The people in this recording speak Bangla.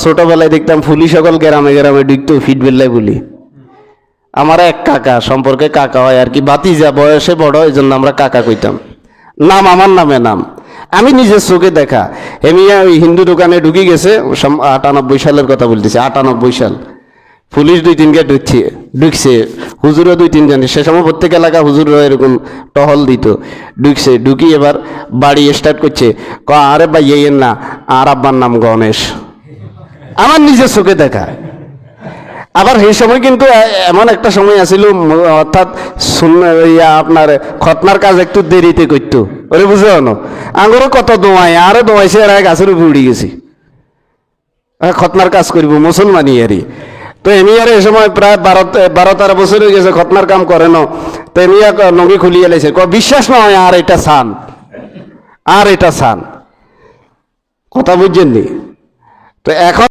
ছোটবেলায় দেখতাম ফুলি সকল গ্রামে গ্রামে ঢুকতো ফিট বেল্লাই বলি। আমার এক কাকা সম্পর্কে কাকা হয় আর কি, ভাতিজা, বয়সে বড়, এই জন্য আমরা কাকা কইতাম। নাম আমার নামে নাম, আমি নিজের চোখে দেখা। এমিয়া ওই হিন্দু দোকানে ঢুকে গেছে, 98 সালের কথা বলতেছে, 98 সাল। পুলিশ 2-3 ঢুকছে, হুজুরও 2-3 জন, সে সময় প্রত্যেক এলাকা হুজুরও এরকম টহল দিত। ঢুকছে, ঢুকি এবার বাড়ি স্টার্ট করছে, আরে ভাই ইয়েন না, আর আব্বার নাম গণেশ। আমার নিজের চোখে দেখা। আবার সেই সময় কিন্তু এমন একটা সময় আছিল, অর্থাৎ আপনার খতনার কাজ একটু দেরিতে করতো, ওরে বুঝে না, আঙুরও কত দোয়ায়, আরে দোয়াইছে, আর গাছের উপরে উড়ে গেছি, খতনার কাজ করব মুসলমানি আরই। তো এমি আর এই সময় প্রায় 12-13 বছর হয়ে গেছে, খতনার কাম করে না। তো এমি নঙ্গি খুলিয়ে লাইছে, বিশ্বাস না হয়, আর এটা সান, আর এটা সান, কথা বুঝছেন নি? তো এখন